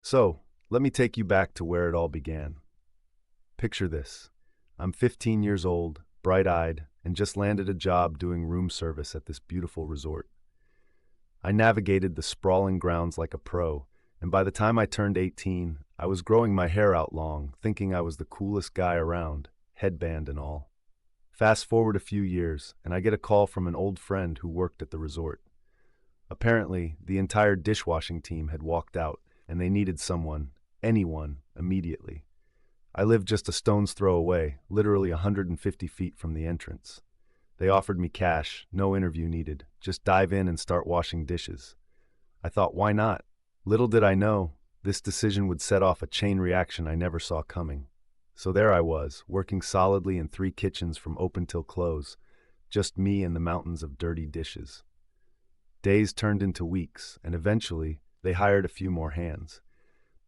So, let me take you back to where it all began. Picture this. I'm 15 years old, bright-eyed, and just landed a job doing room service at this beautiful resort. I navigated the sprawling grounds like a pro, and by the time I turned 18, I was growing my hair out long, thinking I was the coolest guy around, headband and all. Fast forward a few years, and I get a call from an old friend who worked at the resort. Apparently, the entire dishwashing team had walked out, and they needed someone, anyone, immediately. I lived just a stone's throw away, literally 150 feet from the entrance. They offered me cash, no interview needed, just dive in and start washing dishes. I thought, why not? Little did I know, this decision would set off a chain reaction I never saw coming. So there I was, working solidly in 3 kitchens from open till close, just me and the mountains of dirty dishes. Days turned into weeks, and eventually, they hired a few more hands.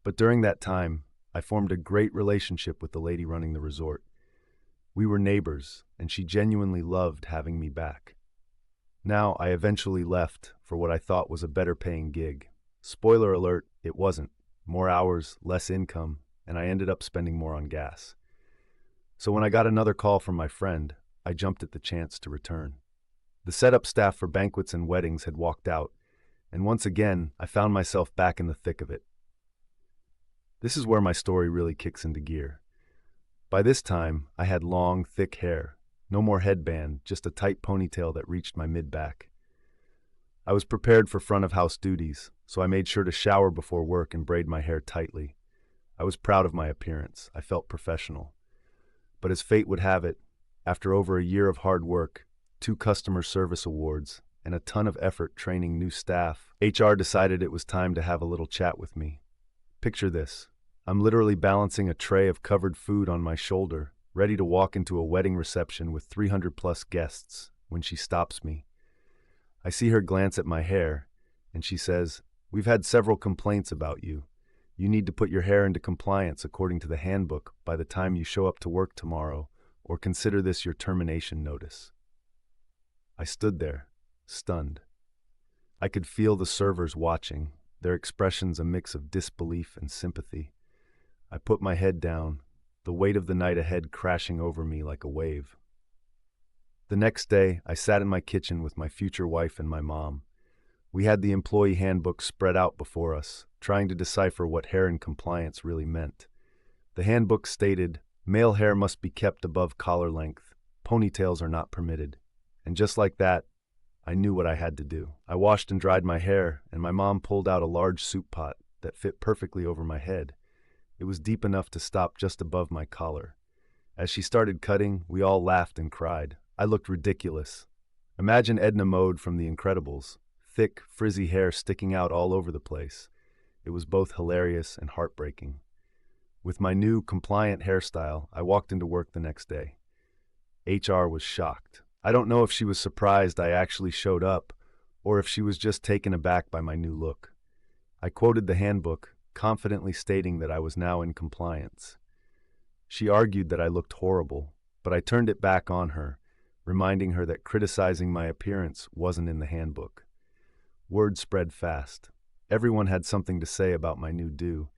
But during that time, I formed a great relationship with the lady running the resort. We were neighbors, and she genuinely loved having me back. Now, I eventually left for what I thought was a better paying gig. Spoiler alert, it wasn't. More hours, less income, and I ended up spending more on gas. So when I got another call from my friend, I jumped at the chance to return. The setup staff for banquets and weddings had walked out, and once again, I found myself back in the thick of it. This is where my story really kicks into gear. By this time, I had long, thick hair, no more headband, just a tight ponytail that reached my mid-back. I was prepared for front-of-house duties, so I made sure to shower before work and braid my hair tightly. I was proud of my appearance. I felt professional. But as fate would have it, after over a year of hard work, 2 customer service awards, and a ton of effort training new staff, HR decided it was time to have a little chat with me. Picture this. I'm literally balancing a tray of covered food on my shoulder, ready to walk into a wedding reception with 300-plus guests, when she stops me. I see her glance at my hair, and she says, "We've had several complaints about you. You need to put your hair into compliance according to the handbook by the time you show up to work tomorrow, or consider this your termination notice." I stood there, stunned. I could feel the servers watching, their expressions a mix of disbelief and sympathy. I put my head down, the weight of the night ahead crashing over me like a wave. The next day, I sat in my kitchen with my future wife and my mom. We had the employee handbook spread out before us, trying to decipher what hair in compliance really meant. The handbook stated, male hair must be kept above collar length. Ponytails are not permitted. And just like that, I knew what I had to do. I washed and dried my hair, and my mom pulled out a large soup pot that fit perfectly over my head. It was deep enough to stop just above my collar. As she started cutting, we all laughed and cried. I looked ridiculous. Imagine Edna Mode from The Incredibles, thick, frizzy hair sticking out all over the place. It was both hilarious and heartbreaking. With my new, compliant hairstyle, I walked into work the next day. HR was shocked. I don't know if she was surprised I actually showed up, or if she was just taken aback by my new look. I quoted the handbook, confidently stating that I was now in compliance. She argued that I looked horrible, but I turned it back on her, reminding her that criticizing my appearance wasn't in the handbook. Word spread fast. Everyone had something to say about my new do,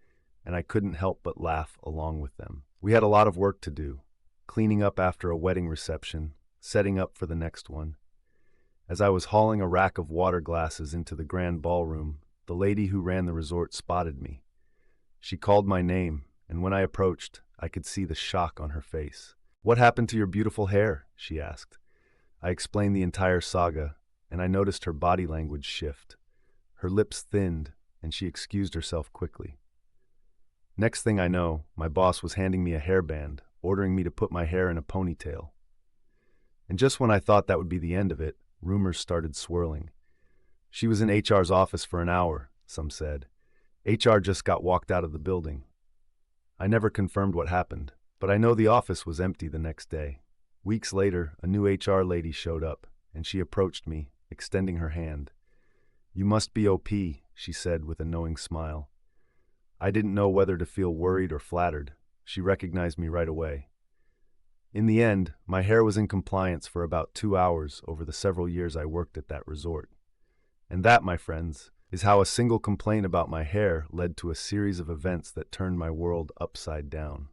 and I couldn't help but laugh along with them. We had a lot of work to do, cleaning up after a wedding reception, setting up for the next one. As I was hauling a rack of water glasses into the grand ballroom, the lady who ran the resort spotted me. She called my name, and when I approached, I could see the shock on her face. "What happened to your beautiful hair?" she asked. I explained the entire saga, and I noticed her body language shift. Her lips thinned, and she excused herself quickly. Next thing I know, my boss was handing me a hairband, ordering me to put my hair in a ponytail. And just when I thought that would be the end of it, rumors started swirling. She was in HR's office for an hour, some said. HR just got walked out of the building. I never confirmed what happened, but I know the office was empty the next day. Weeks later, a new HR lady showed up, and she approached me, extending her hand. "You must be OP," she said with a knowing smile. I didn't know whether to feel worried or flattered. She recognized me right away. In the end, my hair was in compliance for about 2 hours over the several years I worked at that resort. And that, my friends, is how a single complaint about my hair led to a series of events that turned my world upside down.